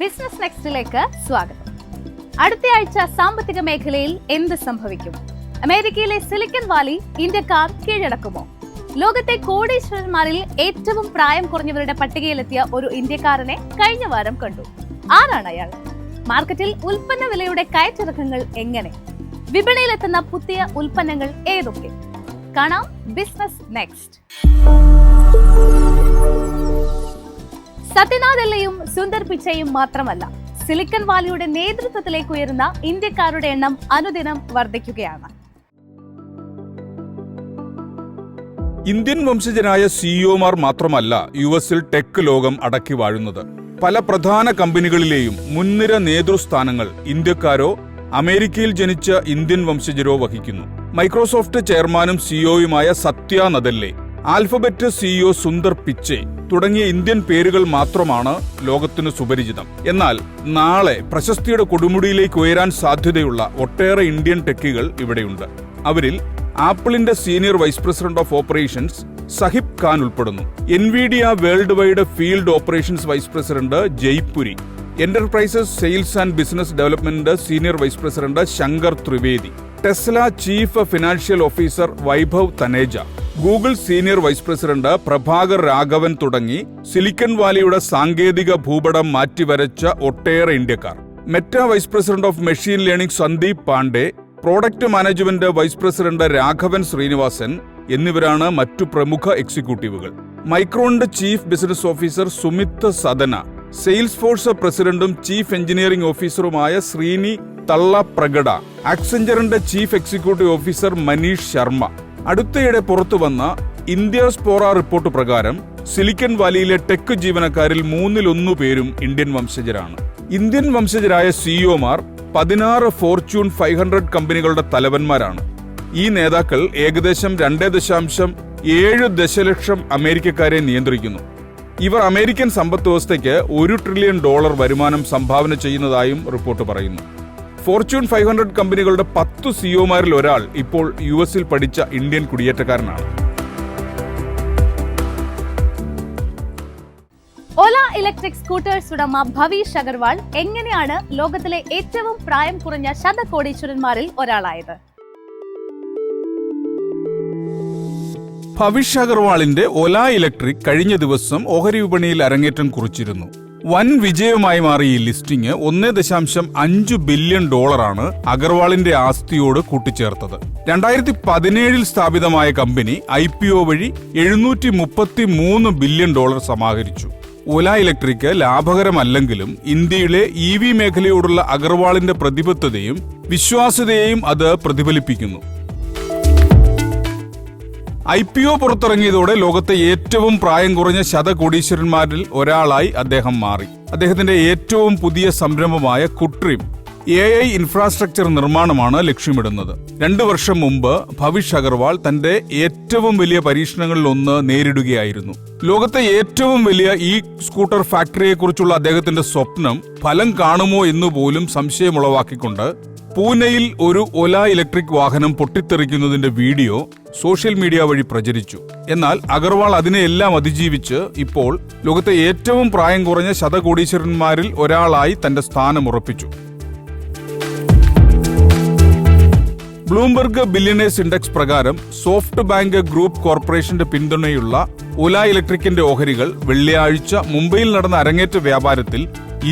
Business നെക്സ്റ്റിലേക്ക് സ്വാഗതം. അടുത്തയാഴ്ച സാമ്പത്തിക മേഖലയിൽ എന്ത് സംഭവിക്കും? അമേരിക്കയിലെ സിലിക്കൺ വാലി ഇന്ത്യക്കാർ കീഴടക്കുമോ? ലോകത്തെ കോടീശ്വരന്മാരിൽ ഏറ്റവും പ്രായം കുറഞ്ഞവരുടെ പട്ടികയിലെത്തിയ ഒരു ഇന്ത്യക്കാരനെ കഴിഞ്ഞ വാരം കണ്ടു. ആരാണ് അയാൾ? മാർക്കറ്റിൽ ഉൽപ്പന്ന വിലയുടെ കയറ്റിറക്കങ്ങൾ എങ്ങനെ? വിപണിയിലെത്തുന്ന പുതിയ ഉൽപ്പന്നങ്ങൾ ഏതൊക്കെ? കാണാം ബിസിനസ് നെക്സ്റ്റ്. സത്യനാഥ് എല്ലയും സുന്ദർ പിച്ചയും മാത്രമല്ല, സിലിക്കൺ വാലിയുടെ നേതൃത്വത്തിലേക്ക് ഉയരുന്ന ഇന്ത്യക്കാരുടെ എണ്ണം അനുദിനം വർദ്ധിക്കുകയാണ്. ഇന്ത്യൻ വംശജരായ സിഇഒമാർ മാത്രമല്ല യുഎസിൽ ടെക് ലോകം അടക്കി വാഴുന്നത്. പല പ്രധാന കമ്പനികളിലെയും മുൻനിര നേതൃസ്ഥാനങ്ങൾ ഇന്ത്യക്കാരോ അമേരിക്കയിൽ ജനിച്ച ഇന്ത്യൻ വംശജരോ വഹിക്കുന്നു. മൈക്രോസോഫ്റ്റ് ചെയർമാനും സിഇഒയുമായ സത്യ നദെല്ല, ആൽഫബറ്റ് സിഇഒ സുന്ദർ പിച്ചെ തുടങ്ങിയ ഇന്ത്യൻ പേരുകൾ മാത്രമാണ് ലോകത്തിന് സുപരിചിതം. എന്നാൽ നാളെ പ്രശസ്തിയുടെ കൊടുമുടിയിലേക്ക് ഉയരാൻ സാധ്യതയുള്ള ഒട്ടേറെ ഇന്ത്യൻ ടെക്കുകൾ ഇവിടെയുണ്ട്. അവരിൽ ആപ്പിളിന്റെ senior vice president of operations Sahib Khan ഉൾപ്പെടുന്നു. Nvidia worldwide field operations vice president Jaipuri, enterprises sales and business development senior vice president Shankar Trivedi, Tesla chief financial officer Vaibhav Taneja, Google senior vice president Prabhakar Raghavan തുടങ്ങി സിലിക്കൺ വാലിയുടെ സാങ്കേതിക ഭൂപടം മാറ്റിവരച്ച ഒട്ടേറെ ഇന്ത്യക്കാർ. Meta vice president of machine learning Sandeep Pande, product management vice president Raghavan Srinivasan എന്നിവരാണ് മറ്റു പ്രമുഖ എക്സിക്യൂട്ടീവുകൾ. മൈക്രോണിന്റെ chief business officer Sumit Sadana, Salesforce പ്രസിഡന്റും ചീഫ് എഞ്ചിനീയറിംഗ് ഓഫീസറുമായ ശ്രീനി തള്ളപ്രഗഡ, ആക്സെഞ്ചറിന്റെ chief executive officer Manish Sharma. അടുത്തയിടെ പുറത്തുവന്ന ഇന്ത്യ സ്പോറ റിപ്പോർട്ട് പ്രകാരം സിലിക്കൺ വാലിയിലെ ടെക് ജീവനക്കാരിൽ 1/3 പേരും ഇന്ത്യൻ വംശജരാണ്. ഇന്ത്യൻ വംശജരായ സിഇഒമാർ 16 ഫോർച്യൂൺ 500 കമ്പനികളുടെ തലവന്മാരാണ്. ഈ നേതാക്കൾ ഏകദേശം 2.7 ദശലക്ഷം അമേരിക്കക്കാരെ നിയന്ത്രിക്കുന്നു. ഇവർ അമേരിക്കൻ സമ്പദ് വ്യവസ്ഥയ്ക്ക് $1 ട്രില്യൺ വരുമാനം സംഭാവന ചെയ്യുന്നതായും റിപ്പോർട്ട് പറയുന്നു. ഫോർച്യൂൺ 500 കമ്പനികളുടെ 10 സിഇഒമാരിൽ ഒരാൾ ഇപ്പോൾ യുഎസിൽ പഠിച്ച ഇന്ത്യൻ കുടിയേറ്റക്കാരനാണ്. ഓല ഇലക്ട്രിക് സ്കൂട്ടേഴ്സ് ഉടമ ഭവീഷ് അഗർവാൾ എങ്ങനെയാണ് ലോകത്തിലെ ഏറ്റവും പ്രായം കുറഞ്ഞ ശതകോടീശ്വരന്മാരിൽ ഒരാളായത്? ഭവിഷ് അഗർവാളിന്റെ ഓല ഇലക്ട്രിക് കഴിഞ്ഞ ദിവസം ഓഹരി വിപണിയിൽ അരങ്ങേറ്റം കുറിച്ചിരുന്നു. വൻ വിജയമായി മാറിയ ഈ ലിസ്റ്റിംഗ് $1.5 ബില്യൺ അഗർവാളിന്റെ ആസ്തിയോട് കൂട്ടിച്ചേർത്തത്. 2017 സ്ഥാപിതമായ കമ്പനി IPO വഴി $733 ബില്യൺ സമാഹരിച്ചു. ഓല ഇലക്ട്രിക് ലാഭകരമല്ലെങ്കിലും ഇന്ത്യയിലെ EV മേഖലയോടുള്ള അഗർവാളിന്റെ പ്രതിബദ്ധതയും വിശ്വാസ്യതയെയും അത് പ്രതിഫലിപ്പിക്കുന്നു. IPO പുറത്തിറങ്ങിയതോടെ ലോകത്തെ ഏറ്റവും പ്രായം കുറഞ്ഞ ശതകോടീശ്വരന്മാരിൽ ഒരാളായി അദ്ദേഹം മാറി. അദ്ദേഹത്തിന്റെ ഏറ്റവും പുതിയ സംരംഭമായ കുട്രിം AI ഇൻഫ്രാസ്ട്രക്ചർ നിർമ്മാണമാണ് ലക്ഷ്യമിടുന്നത്. 2 വർഷം മുമ്പ് ഭവിഷ് അഗർവാൾ തന്റെ ഏറ്റവും വലിയ പരീക്ഷണങ്ങളിലൊന്ന് നേരിടുകയായിരുന്നു. ലോകത്തെ ഏറ്റവും വലിയ ഈ സ്കൂട്ടർ ഫാക്ടറിയെക്കുറിച്ചുള്ള അദ്ദേഹത്തിന്റെ സ്വപ്നം ഫലം കാണുമോ എന്നുപോലും സംശയമുളവാക്കിക്കൊണ്ട് പൂനെയിൽ ഒരു ഓല ഇലക്ട്രിക് വാഹനം പൊട്ടിത്തെറിക്കുന്നതിന്റെ വീഡിയോ സോഷ്യൽ മീഡിയ വഴി പ്രചരിച്ചു. എന്നാൽ അഗർവാൾ അതിനെയെല്ലാം അതിജീവിച്ച് ഇപ്പോൾ ലോകത്തെ ഏറ്റവും പ്രായം കുറഞ്ഞ ശതകോടീശ്വരന്മാരിൽ ഒരാളായി തന്റെ സ്ഥാനം ഉറപ്പിച്ചു. ബ്ലൂംബർഗ് ബില്യണേഴ്സ് ഇൻഡെക്സ് പ്രകാരം സോഫ്റ്റ് ബാങ്ക് ഗ്രൂപ്പ് കോർപ്പറേഷന്റെ പിന്തുണയുള്ള ഓല ഇലക്ട്രിക്കിന്റെ ഓഹരികൾ വെള്ളിയാഴ്ച മുംബൈയിൽ നടന്ന അരങ്ങേറ്റ വ്യാപാരത്തിൽ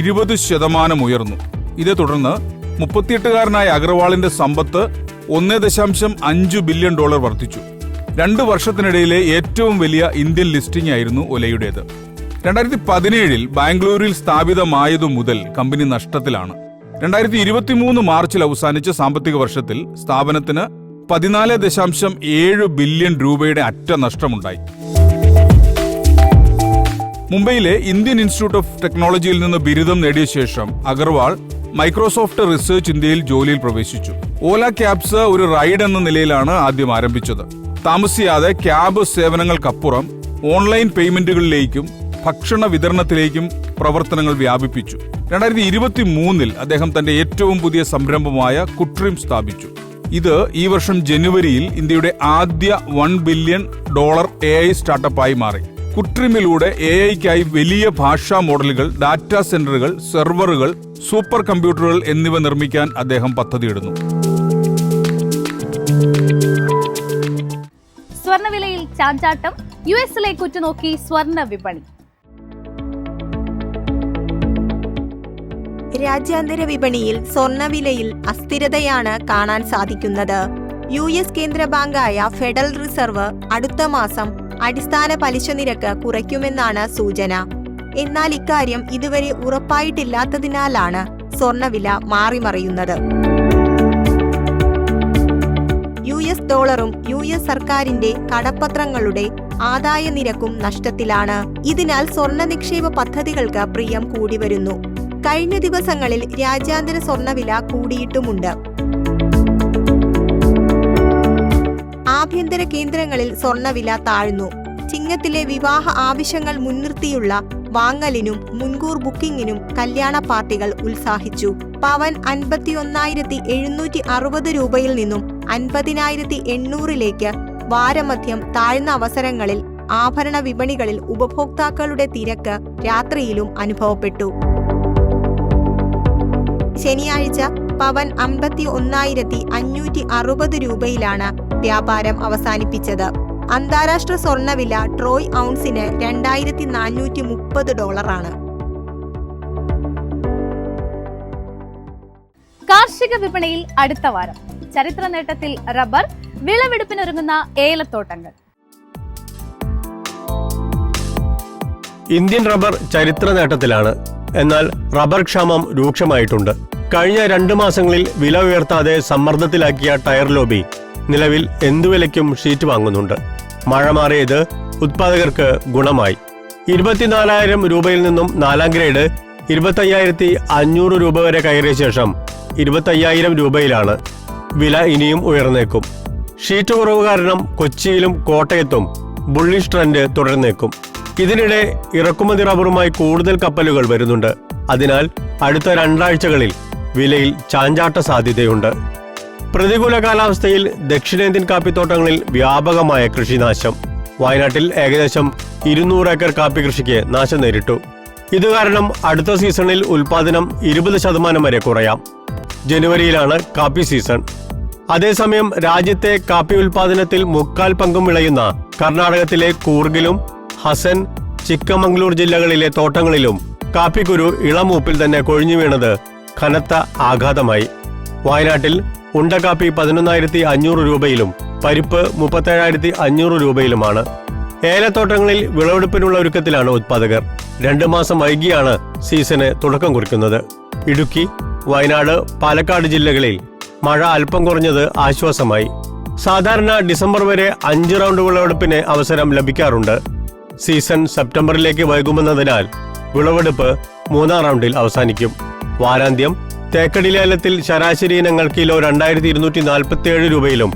20% ഉയർന്നു. ഇതേ തുടർന്ന് 38-കാരനായ അഗർവാളിന്റെ സമ്പത്ത് $1.5 ബില്യൺ വർദ്ധിച്ചു. 2 വർഷത്തിനിടയിലെ ഏറ്റവും വലിയ ഇന്ത്യൻ ലിസ്റ്റിംഗ് ആയിരുന്നു ഒലയുടേത്. 2017 ബാംഗ്ലൂരിൽ സ്ഥാപിതമായതു മുതൽ കമ്പനി നഷ്ടത്തിലാണ്. 2023 മാർച്ചിൽ അവസാനിച്ച സാമ്പത്തിക വർഷത്തിൽ സ്ഥാപനത്തിന് $14.7 ബില്യൺ അറ്റ നഷ്ടമുണ്ടായി. മുംബൈയിലെ ഇന്ത്യൻ ഇൻസ്റ്റിറ്റ്യൂട്ട് ഓഫ് ടെക്നോളജിയിൽ നിന്ന് ബിരുദം നേടിയ ശേഷം അഗർവാൾ മൈക്രോസോഫ്റ്റ് റിസർച്ച് ഇന്ത്യയിൽ ജോലിയിൽ പ്രവേശിച്ചു. ഓല ക്യാബ്സ് ഒരു റൈഡ് എന്ന നിലയിലാണ് ആദ്യം ആരംഭിച്ചത്. താമസിയാതെ ക്യാബ് സേവനങ്ങൾക്കപ്പുറം ഓൺലൈൻ പേയ്മെന്റുകളിലേക്കും ഭക്ഷണ വിതരണത്തിലേക്കും പ്രവർത്തനങ്ങൾ വ്യാപിപ്പിച്ചു. 2023 അദ്ദേഹം തന്റെ ഏറ്റവും പുതിയ സംരംഭമായ കുട്രിം സ്ഥാപിച്ചു. ഇത് ഈ വർഷം ജനുവരിയിൽ ഇന്ത്യയുടെ ആദ്യ $1 ബില്യൺ AI സ്റ്റാർട്ടപ്പായി മാറി. കുട്രിമിലൂടെ AI-ക്കായി വലിയ ഭാഷാ മോഡലുകൾ, ഡാറ്റാ സെന്ററുകൾ, സെർവറുകൾ, സൂപ്പർ കമ്പ്യൂട്ടറുകൾ എന്നിവ നിർമ്മിക്കാൻ അദ്ദേഹം പദ്ധതിയിടുന്നു. സ്വർണ്ണവിലയിൽ ചാഞ്ചാട്ടം, US-ലേക്ക് ഉറ്റുനോക്കി സ്വർണ്ണ വിപണി. രാജ്യാന്തര വിപണിയിൽ സ്വർണ്ണവിലയിൽ അസ്ഥിരതയാണ് കാണാൻ സാധിക്കുന്നത്. US കേന്ദ്ര ബാങ്കായ ഫെഡറൽ റിസർവ് അടുത്ത മാസം അടിസ്ഥാന പലിശ നിരക്ക് കുറയ്ക്കുമെന്നാണ് സൂചന. എന്നാൽ ഇക്കാര്യം ഇതുവരെ ഉറപ്പായിട്ടില്ലാത്തതിനാലാണ് സ്വർണ്ണവില മാറിമറിയുന്നത്. US ഡോളറും US സർക്കാരിന്റെ കടപ്പത്രങ്ങളുടെ ആദായ നിരക്കും നഷ്ടത്തിലാണ്. ഇതിനാൽ സ്വർണ്ണ നിക്ഷേപ പദ്ധതികൾക്ക് പ്രിയം കൂടി വരുന്നു. കഴിഞ്ഞ ദിവസങ്ങളിൽ രാജ്യാന്തര സ്വർണ്ണവില കൂടിയിട്ടുമുണ്ട്. ആഭ്യന്തര കേന്ദ്രങ്ങളിൽ സ്വർണ്ണവില താഴ്ന്നു. ചിങ്ങത്തിലെ വിവാഹ ആവശ്യങ്ങൾ മുൻനിർത്തിയുള്ള വാങ്ങലിനും മുൻകൂർ ബുക്കിംഗിനും കല്യാണ പാർട്ടികൾ ഉത്സാഹിച്ചു. പവൻ 51,760 രൂപയിൽ നിന്നും 50,800 വാരമധ്യം താഴ്ന്ന അവസരങ്ങളിൽ ആഭരണ വിപണികളിൽ ഉപഭോക്താക്കളുടെ തിരക്ക് രാത്രിയിലും അനുഭവപ്പെട്ടു. ശനിയാഴ്ച പവൻ 51,560 രൂപയിലാണ് വ്യാപാരം അവസാനിപ്പിച്ചത്. അന്താരാഷ്ട്ര സ്വർണ്ണവില ട്രോയ് ഔൺസിന് $2,430. കാർഷിക വിപണിയിൽ അടുത്ത വാരം ചരിത്ര നേട്ടത്തിൽ റബ്ബർ, വിളവെടുപ്പിനൊരുങ്ങുന്ന ഏലത്തോട്ടങ്ങൾ. ഇന്ത്യൻ റബ്ബർ ചരിത്ര നേട്ടത്തിലാണ്. എന്നാൽ റബ്ബർ ക്ഷാമം രൂക്ഷമായിട്ടുണ്ട്. കഴിഞ്ഞ 2 മാസങ്ങളിൽ വില ഉയർത്താതെ സമ്മർദ്ദത്തിലാക്കിയ ടയർ ലോബി നിലവിൽ എന്തുവിലയ്ക്കും ഷീറ്റ് വാങ്ങുന്നുണ്ട്. മഴ മാറിയത് ഉത്പാദകർക്ക് ഗുണമായി. 24,000 രൂപയിൽ നിന്നും 4ാം ഗ്രേഡ് 25,500 രൂപ വരെ കയറിയ ശേഷം 25,000 രൂപയിലാണ്. വില ഇനിയും ഉയർന്നേക്കും. ഷീറ്റ് കുറവ് കാരണം കൊച്ചിയിലും കോട്ടയത്തും ബുള്ളിഷ് ട്രെൻഡ് തുടർന്നേക്കും. ഇതിനിടെ ഇറക്കുമതി റബ്ബറുമായി കൂടുതൽ കപ്പലുകൾ വരുന്നുണ്ട്. അതിനാൽ അടുത്ത 2 ആഴ്ചകളിൽ വിലയിൽ ചാഞ്ചാട്ട സാധ്യതയുണ്ട്. പ്രതികൂല കാലാവസ്ഥയിൽ ദക്ഷിണേന്ത്യൻ കാപ്പിത്തോട്ടങ്ങളിൽ വ്യാപകമായ കൃഷിനാശം. വയനാട്ടിൽ ഏകദേശം 200 ഏക്കർ കാപ്പി കൃഷിക്ക് നാശം നേരിട്ടു. ഇതുകാരണം അടുത്ത സീസണിൽ ഉൽപാദനം 20% വരെ കുറയാം. ജനുവരിയിലാണ് കാപ്പി സീസൺ. അതേസമയം രാജ്യത്തെ കാപ്പി ഉൽപാദനത്തിൽ 3/4 പങ്കും വിളയുന്ന കർണാടകത്തിലെ കൂർഗിലും ഹസൻ, ചിക്കമംഗ്ലൂർ ജില്ലകളിലെ തോട്ടങ്ങളിലും കാപ്പിക്കുരു ഇളമൂപ്പിൽ തന്നെ കൊഴിഞ്ഞു വീണത് കനത്ത ആഘാതമായി. വയനാട്ടിൽ ഉണ്ടക്കാപ്പി 11,500 രൂപയിലും പരിപ്പ് 37,500 രൂപയിലുമാണ്. ഏലത്തോട്ടങ്ങളിൽ വിളവെടുപ്പിനുള്ള ഒരുക്കത്തിലാണ് ഉത്പാദകർ. 2 മാസം വൈകിയാണ് സീസണ് തുടക്കം കുറിക്കുന്നത്. ഇടുക്കി, വയനാട്, പാലക്കാട് ജില്ലകളിൽ മഴ അല്പം കുറഞ്ഞത് ആശ്വാസമായി. സാധാരണ ഡിസംബർ വരെ 5 റൗണ്ട് വിളവെടുപ്പിന് അവസരം ലഭിക്കാറുണ്ട്. സീസൺ സെപ്റ്റംബറിലേക്ക് വൈകുമെന്നതിനാൽ വിളവെടുപ്പ് 3ാം റൗണ്ടിൽ അവസാനിക്കും. വാരാന്ത്യം തേക്കടി ലേലത്തിൽ ശരാശരി ഇനങ്ങൾ കിലോ 2,247 രൂപയിലും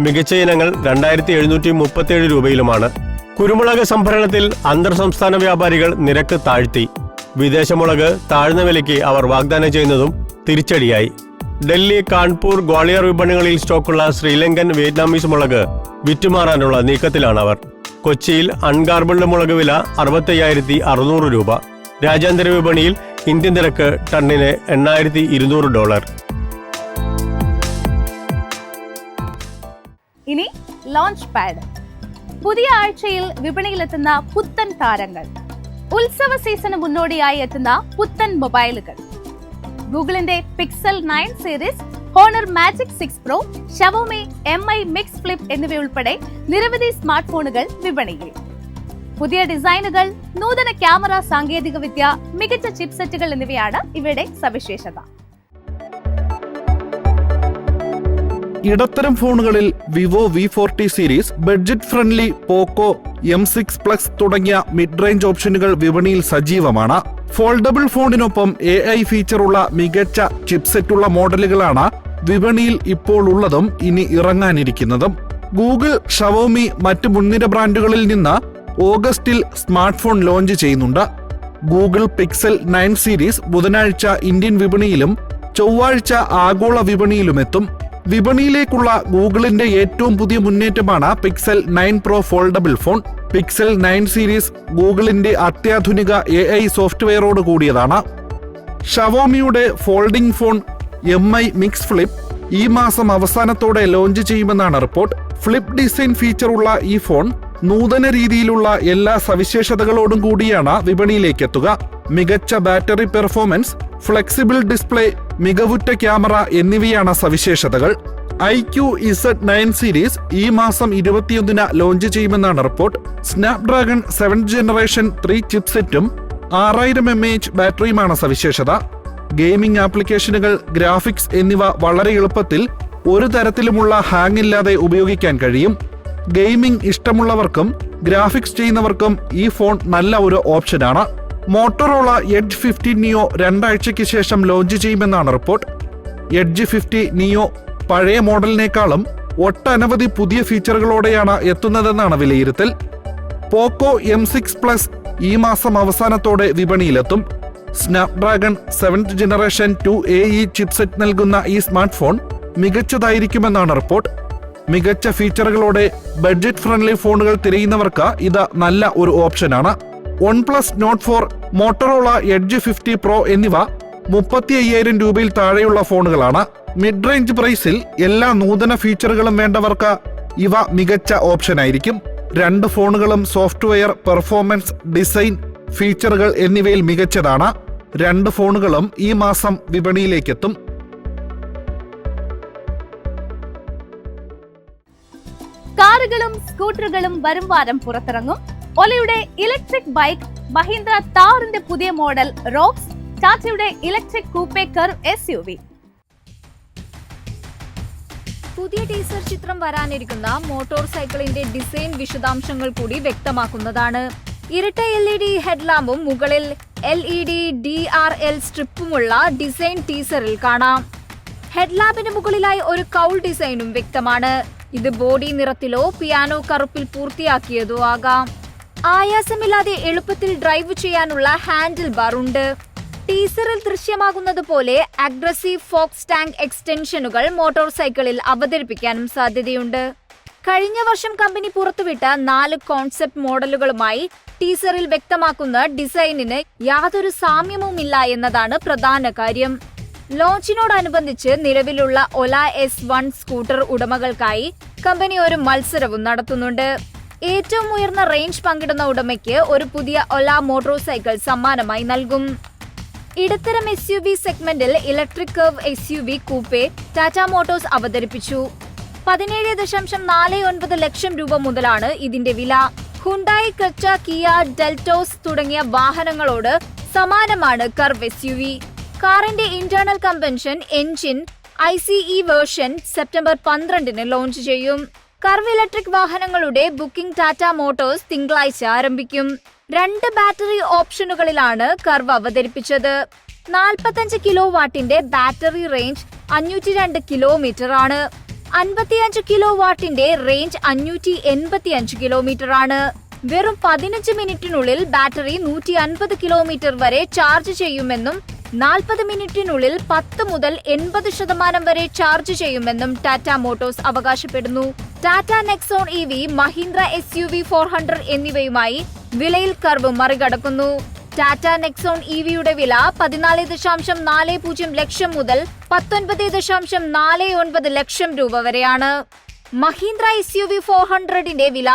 മികച്ച ഇനങ്ങൾ 2,737 രൂപയിലുമാണ്. കുരുമുളക് സംഭരണത്തിൽ അന്തർ സംസ്ഥാന വ്യാപാരികൾ നിരക്ക് താഴ്ത്തി. വിദേശമുളക് താഴ്ന്ന വിലയ്ക്ക് അവർ വാഗ്ദാനം ചെയ്യുന്നതും തിരിച്ചടിയായി. ഡൽഹി, കാൺപൂർ, ഗ്വാളിയർ വിപണികളിൽ സ്റ്റോക്കുള്ള ശ്രീലങ്കൻ, വിയറ്റ്നാമീസ് മുളക് വിറ്റുമാറാനുള്ള നീക്കത്തിലാണ് അവർ. കൊച്ചിയിൽ അൺഗാർബിൾഡ് മുളക് വില 65,600 രൂപ. രാജ്യാന്തര വിപണിയിൽ ഇന്ത്യൻ നിരക്ക് ടണ്ണിന് $8,200. ഇനി ലോഞ്ച് പാഡ്. പുതിയ ആഴ്ചയിൽ വിപണിയിലെത്തുന്ന പുത്തൻ താരങ്ങൾ, ഉത്സവ സീസണ് മുന്നോടിയായി എത്തുന്ന പുത്തൻ മൊബൈലുകൾ. ഗൂഗിളിന്റെ pixel 9 series, honour magic 6 pro, Xiaomi Mi Mix flip എന്നിവയുൾപ്പെടെ നിരവധി സ്മാർട്ട് ഫോണുകൾ വിപണിയിൽ. പുതിയ ഡിസൈനുകൾ, നൂതന ക്യാമറ സാങ്കേതികവിദ്യ, മികച്ച ചിപ്സെറ്റുകൾ എന്നിവയാണ് ഇവയുടെ സവിശേഷത. ഇടത്തരം ഫോണുകളിൽ Vivo V40 series, budget friendly Poco M6 plus തുടങ്ങിയ മിഡ് റേഞ്ച് ഓപ്ഷനുകൾ വിപണിയിൽ സജീവമാണ്. ഫോൾഡബിൾ ഫോണിനൊപ്പം AI ഫീച്ചറുള്ള മികച്ച ചിപ്സെറ്റുള്ള മോഡലുകളാണ് വിപണിയിൽ ഇപ്പോൾ ഉള്ളതും ഇനി ഇറങ്ങാനിരിക്കുന്നതും. ഗൂഗിൾ, ഷവോമി മറ്റ് മുൻനിര ബ്രാൻഡുകളിൽ നിന്ന് ഓഗസ്റ്റിൽ സ്മാർട്ട് ഫോൺ ലോഞ്ച് ചെയ്യുന്നുണ്ട്. ഗൂഗിൾ പിക്സൽ 9 സീരീസ് ബുധനാഴ്ച ഇന്ത്യൻ വിപണിയിലും ചൊവ്വാഴ്ച ആഗോള വിപണിയിലുമെത്തും. വിപണിയിലേക്കുള്ള ഗൂഗിളിന്റെ ഏറ്റവും പുതിയ മുന്നേറ്റമാണ് Pixel 9 pro foldable phone. Pixel 9 series ഗൂഗിളിന്റെ അത്യാധുനിക AI സോഫ്റ്റ്വെയറോട് കൂടിയതാണ്. ഷവോമിയുടെ folding phone MI Mix Flip ഈ മാസം അവസാനത്തോടെ ലോഞ്ച് ചെയ്യുമെന്നാണ് റിപ്പോർട്ട്. ഫ്ലിപ്പ് ഡിസൈൻ ഫീച്ചറുള്ള ഈ ഫോൺ നൂതന രീതിയിലുള്ള എല്ലാ സവിശേഷതകളോടും കൂടിയാണ് വിപണിയിലേക്ക് എത്തുക. മികച്ച ബാറ്ററി പെർഫോമൻസ്, ഫ്ലെക്സിബിൾ ഡിസ്പ്ലേ, മികവുറ്റ ക്യാമറ എന്നിവയാണ് സവിശേഷതകൾ. IQ Z9 സീരീസ് ഈ മാസം 21 ലോഞ്ച് ചെയ്യുമെന്നാണ് report. Snapdragon 7th generation 3 ചിപ്സെറ്റും 6000 mAh ബാറ്ററിയുമാണ് സവിശേഷത. ഗെയിമിംഗ് ആപ്ലിക്കേഷനുകൾ, ഗ്രാഫിക്സ് എന്നിവ വളരെ എളുപ്പത്തിൽ ഒരു തരത്തിലുമുള്ള ഹാങ് ഇല്ലാതെ ഉപയോഗിക്കാൻ കഴിയും. ഗെയിമിംഗ് ഇഷ്ടമുള്ളവർക്കും ഗ്രാഫിക്സ് ചെയ്യുന്നവർക്കും ഈ ഫോൺ നല്ല ഒരു ഓപ്ഷനാണ്. മോട്ടോറോള എഡ്ജ് 50 നിയോ 2 ആഴ്ചയ്ക്ക് ശേഷം ലോഞ്ച് ചെയ്യുമെന്നാണ് റിപ്പോർട്ട്. എഡ്ജ് 50 നിയോ പഴയ മോഡലിനേക്കാളും ഒട്ടനവധി പുതിയ ഫീച്ചറുകളോടെയാണ് എത്തുന്നതെന്നാണ് വിലയിരുത്തൽ. പോക്കോ M6 പ്ലസ് ഈ മാസം അവസാനത്തോടെ വിപണിയിലെത്തും. Snapdragon 7th generation 2AE chipset നൽകുന്ന ഈ സ്മാർട്ട് ഫോൺ മികച്ചതായിരിക്കുമെന്നാണ് റിപ്പോർട്ട്. മികച്ച ഫീച്ചറുകളോടെ ബഡ്ജറ്റ് ഫ്രണ്ട്ലി ഫോണുകൾ തിരയുന്നവർക്ക് ഇത് നല്ല ഒരു ഓപ്ഷനാണ്. OnePlus Note 4, Motorola edge 50 pro എന്നിവ 35,000 രൂപയിൽ താഴെയുള്ള ഫോണുകളാണ്. മിഡ് റേഞ്ച് പ്രൈസിൽ എല്ലാ നൂതന ഫീച്ചറുകളും വേണ്ടവർക്ക് ഇവ മികച്ച ഓപ്ഷനായിരിക്കും. 2 ഫോണുകളും സോഫ്റ്റ്വെയർ, പെർഫോമൻസ്, ഡിസൈൻ, ഫീച്ചറുകൾ എന്നിവയിൽ മികച്ചതാണ്. 2 ഫോണുകളും ഈ മാസം വിപണിയിലേക്കെത്തും. കാറുകളും സ്കൂട്ടറുകളും വരും വാരം പുറത്തിറങ്ങും. ഒലയുടെ ഇലക്ട്രിക് ബൈക്ക്, മഹീന്ദ്ര താറിന്റെ പുതിയ മോഡൽ റോക്സ്, ടാറ്റയുടെ ഇലക്ട്രിക് കൂപ്പെ കർവ് SUV. പുതിയ ടീസർ ചിത്രം വരാനിരിക്കുന്ന മോട്ടോർ സൈക്കിളിന്റെ ഡിസൈൻ വിശദാംശങ്ങൾ കൂടി വ്യക്തമാക്കുന്നതാണ്. ഇരട്ട LED ഹെഡ്ലാമ്പും മുകളിൽ LED DRL സ്ട്രിപ്പുമുള്ള ഡിസൈൻ ടീസറിൽ കാണാം. ഹെഡ്ലാമ്പിന് മുകളിലായി ഒരു കൗൾ ഡിസൈനും വ്യക്തമാണ്. ഇത് ബോഡി നിറത്തിലോ പിയാനോ കറുപ്പിൽ പൂർത്തിയാക്കിയതോ ആകാം. ആയാസമില്ലാതെ എളുപ്പത്തിൽ ഡ്രൈവ് ചെയ്യാനുള്ള ഹാൻഡിൽ ബാർ ഉണ്ട്. ടീസറിൽ ദൃശ്യമാകുന്നത് പോലെ അഗ്രസീവ് ഫോക്സ് ടാങ്ക് എക്സ്റ്റൻഷനുകൾ മോട്ടോർ സൈക്കിളിൽ അവതരിപ്പിക്കാനും സാധ്യതയുണ്ട്. കഴിഞ്ഞ വർഷം കമ്പനി പുറത്തുവിട്ട 4 കോൺസെപ്റ്റ് മോഡലുകളുമായി ടീസറിൽ വ്യക്തമാക്കുന്ന ഡിസൈനിന് യാതൊരു സാമ്യവുമില്ല എന്നതാണ് പ്രധാന കാര്യം. ലോഞ്ചിനോടനുബന്ധിച്ച് നിലവിലുള്ള ഒല S1 സ്കൂട്ടർ ഉടമകൾക്കായി കമ്പനി ഒരു മത്സരവും നടത്തുന്നുണ്ട്. ഏറ്റവും ഉയർന്ന റേഞ്ച് പങ്കിടുന്ന ഉടമയ്ക്ക് ഒരു പുതിയ ഒല മോട്ടോർ സൈക്കിൾ സമ്മാനമായി നൽകും. ഇടത്തരം SUV സെഗ്മെന്റിൽ electric curve SUV coupe Tata Motors അവതരിപ്പിച്ചു. 17.49 ലക്ഷം രൂപ മുതലാണ് ഇതിന്റെ വില. ഹുണ്ടായി, ക്രെറ്റ, കിയ, ഡെൽറ്റോസ് തുടങ്ങിയ വാഹനങ്ങളോട് സമാനമാണ് കർവ് SUV. കാറിന്റെ internal combustion engine ICE version September 12 launch ചെയ്യും. കർവ് ഇലക്ട്രിക് വാഹനങ്ങളുടെ ബുക്കിംഗ് ടാറ്റ മോട്ടോഴ്സ് തിങ്കളാഴ്ച ആരംഭിക്കും. 2 ബാറ്ററി ഓപ്ഷനുകളിലാണ് കർവ് അവതരിപ്പിച്ചത്. 45 കിലോ വാട്ടിന്റെ ബാറ്ററി റേഞ്ച് 502 കിലോമീറ്റർ ആണ്. 55 കിലോ വാട്ടിന്റെ റേഞ്ച് 585 കിലോമീറ്റർ ആണ്. വെറും 15 മിനിറ്റിനുള്ളിൽ ബാറ്ററി 150 കിലോമീറ്റർ വരെ ചാർജ് ചെയ്യുമെന്നും 40 മിനിറ്റിനുള്ളിൽ 10 മുതൽ 80% വരെ ചാർജ് ചെയ്യുമെന്നും ടാറ്റ മോട്ടോഴ്സ് അവകാശപ്പെടുന്നു. Tata Nexon EV, Mahindra SUV 400 എന്നിവയുമായി വിലയിൽ കർവ് മറികടക്കുന്നു. ടാറ്റ നെക്സോൺ EVയുടെ വില 14.40 ലക്ഷം മുതൽ 19.49 ലക്ഷം രൂപ വരെയാണ്. മഹീന്ദ്ര SUV 400ന്റെ വില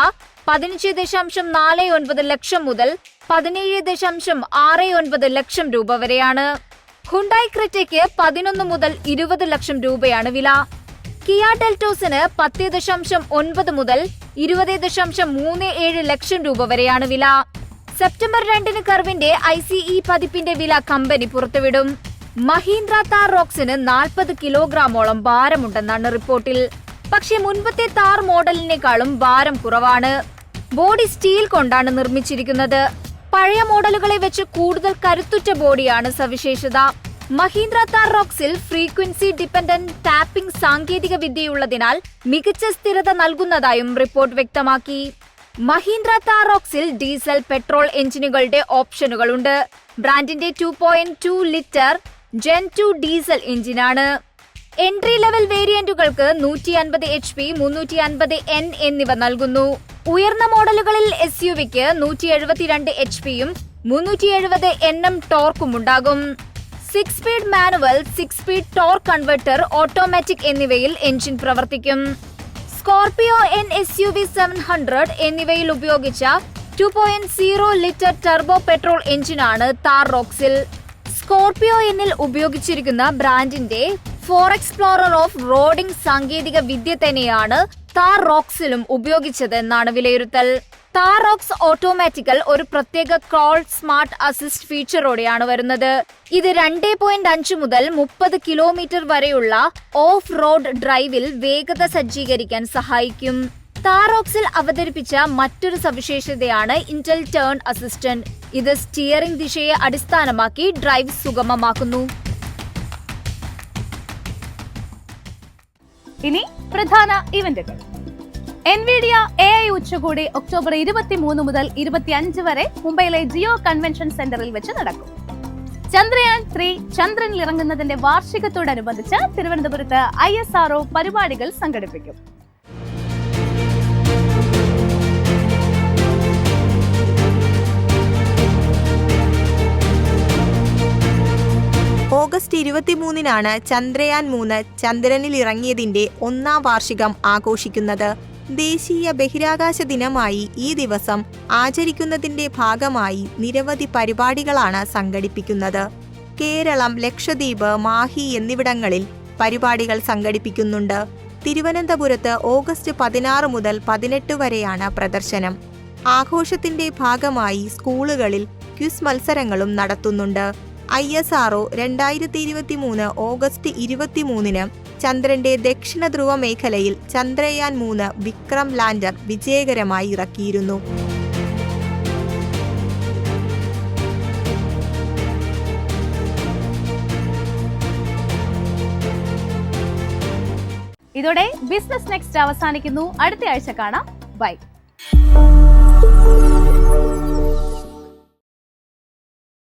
15.49 ലക്ഷം മുതൽ 17.69 ലക്ഷം രൂപ വരെയാണ്. ഹുണ്ടായി ക്രെറ്റയ്ക്ക് 11 മുതൽ 20 ലക്ഷം രൂപയാണ് വില. കിയ ഡെൽറ്റോസിന് 10.9 മുതൽ 20.37 ലക്ഷം രൂപ വരെയാണ് വില. സെപ്റ്റംബർ 2 കർവിന്റെ ICE പതിപ്പിന്റെ വില കമ്പനി പുറത്തുവിടും. മഹീന്ദ്ര താർ റോക്സിന് 40 കിലോഗ്രാമോളം ഭാരമുണ്ടെന്നാണ് റിപ്പോർട്ടിൽ. പക്ഷേ മുൻപത്തെ താർ മോഡലിനേക്കാളും ഭാരം കുറവാണ്. ബോഡി സ്റ്റീൽ കൊണ്ടാണ് നിർമ്മിച്ചിരിക്കുന്നത്. പഴയ മോഡലുകളെ വെച്ച് കൂടുതൽ കരുത്തുറ്റ ബോഡിയാണ് സവിശേഷത. മഹീന്ദ്ര താർ റോക്സിൽ ഫ്രീക്വൻസി ഡിപെൻഡന്റ് ടാപ്പിംഗ് സാങ്കേതിക വിദ്യയുള്ളതിനാൽ മികച്ച സ്ഥിരത നൽകുന്നതായും റിപ്പോർട്ട് വ്യക്തമാക്കി. മഹീന്ദ്ര താർ റോക്സിൽ ഡീസൽ, പെട്രോൾ എഞ്ചിനുകളുടെ ഓപ്ഷനുകളുണ്ട്. ബ്രാൻഡിന്റെ 2.2 ലിറ്റർ Gen 2 ഡീസൽ എഞ്ചിനാണ്. എൻട്രി ലെവൽ വേരിയന്റുകൾക്ക് 150 HP, 350N എന്നിവ നൽകുന്നു. ഉയർന്ന മോഡലുകളിൽ SUVക്ക് 172 HP-യും 370 Nm ടോർക്കും ഉണ്ടാകും. 6 speed manual, 6 speed torque converter, automatic എന്നിവയിൽ എഞ്ചിൻ പ്രവർത്തിക്കും. സ്കോർപിയോ N SUV 700 എന്നിവയിൽ ഉപയോഗിച്ച 2.0 ലിറ്റർ ടർബോ പെട്രോൾ എഞ്ചിനാണ് താർ റോക്സിൽ. സ്കോർപിയോ എന്നിൽ ഉപയോഗിച്ചിരിക്കുന്ന ബ്രാൻഡിന്റെ 4 എക്സ്പ്ലോറർ ഓഫ് റോഡിംഗ് സാങ്കേതിക വിദ്യ തന്നെയാണ് താർ റോക്സിലും ഉപയോഗിച്ചതെന്നാണ് വിലയിരുത്തൽ. താർ റോക്സ് ഓട്ടോമാറ്റിക്കൽ ഒരു പ്രത്യേക കോൾ സ്മാർട്ട് അസിസ്റ്റ് ഫീച്ചറോടെയാണ് വരുന്നത്. ഇത് 2.5 മുതൽ 30 കിലോമീറ്റർ വരെയുള്ള ഓഫ് റോഡ് ഡ്രൈവിൽ വേഗത സജ്ജീകരിക്കാൻ സഹായിക്കും. താർ റോക്സിൽ അവതരിപ്പിച്ച മറ്റൊരു സവിശേഷതയാണ് ഇന്റൽ ടേൺ അസിസ്റ്റന്റ്. ഇത് സ്റ്റിയറിംഗ് ദിശയെ അടിസ്ഥാനമാക്കി ഡ്രൈവ് സുഗമമാക്കുന്നു. ഇനി പ്രധാന ഇവന്റുകൾ. എൻവിഡിയ AI ഉച്ചകോടി ഒക്ടോബർ 23 മുതൽ 25 വരെ മുംബൈയിലെ ജിയോ കൺവെൻഷൻ സെന്ററിൽ വെച്ച് നടക്കും. ചന്ദ്രയാൻ 3 ചന്ദ്രനിൽ ഇറങ്ങുന്നതിന്റെ വാർഷികത്തോടനുബന്ധിച്ച് തിരുവനന്തപുരത്ത് ISRO പരിപാടികൾ സംഘടിപ്പിക്കും. ഓഗസ്റ്റ് 23-നാണ് ചന്ദ്രയാൻ 3 ചന്ദ്രനിൽ ഇറങ്ങിയതിന്റെ 1-ാം വാർഷികം ആഘോഷിക്കുന്നത്. ദേശീയ ബഹിരാകാശ ദിനമായി ഈ ദിവസം ആചരിക്കുന്നതിന്റെ ഭാഗമായി നിരവധി പരിപാടികളാണ് സംഘടിപ്പിക്കുന്നത്. കേരളം, ലക്ഷദ്വീപ്, മാഹി എന്നിവിടങ്ങളിൽ പരിപാടികൾ സംഘടിപ്പിക്കുന്നുണ്ട്. തിരുവനന്തപുരത്ത് ഓഗസ്റ്റ് 16 മുതൽ 18 വരെയാണ് പ്രദർശനം. ആഘോഷത്തിന്റെ ഭാഗമായി സ്കൂളുകളിൽ ക്വിസ് മത്സരങ്ങളും നടത്തുന്നുണ്ട്. ISRO 2023 ഓഗസ്റ്റ് 23-ന് ചന്ദ്രന്റെ ദക്ഷിണ ധ്രുവ മേഖലയിൽ ചന്ദ്രയാൻ 3 വിക്രം ലാൻഡർ വിജയകരമായി ഇറക്കിയിരുന്നു. ഇതോടെ ബിസിനസ് നെക്സ്റ്റ് അവസാനിക്കുന്നു. അടുത്ത ആഴ്ച കാണാം. ബൈ.